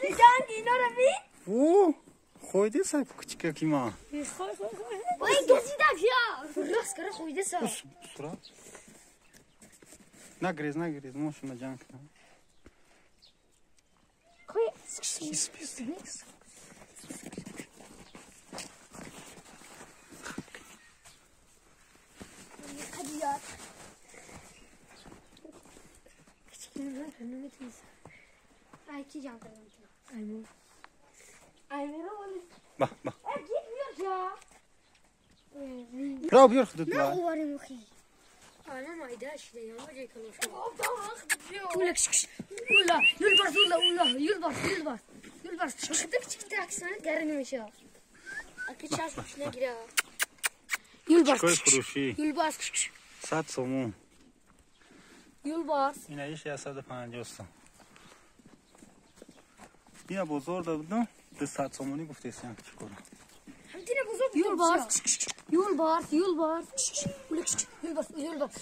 جان اینا رو ببین. او خویده سای کوچیکه کیما. وای گزیده بیا. راست کرده خویده سا. سرا. نگریز ماشونا جان کنم. خوی. Спис. Hadi küçüklerden kendimi temiz. Ay ki can kırdım ki. Ay ne oğlum? Bak. Gitmiyor ya. Bravo biyor xudut Ne la. uvarım ki? Ana mayda işte yamaca konuşuyor. Ula kış. Ula yulbars. Çıktı aksana garınmış ya. Akı çarş uçuna girer. Koy فروشی. Yulbars. 100 سومون. Yulbars. اینا یه 150 سوم. اینا بزرگ بودن 200 سومونی گفته سیان چیکار. Hamdine bozuk. Yulbars. Ula yulbars.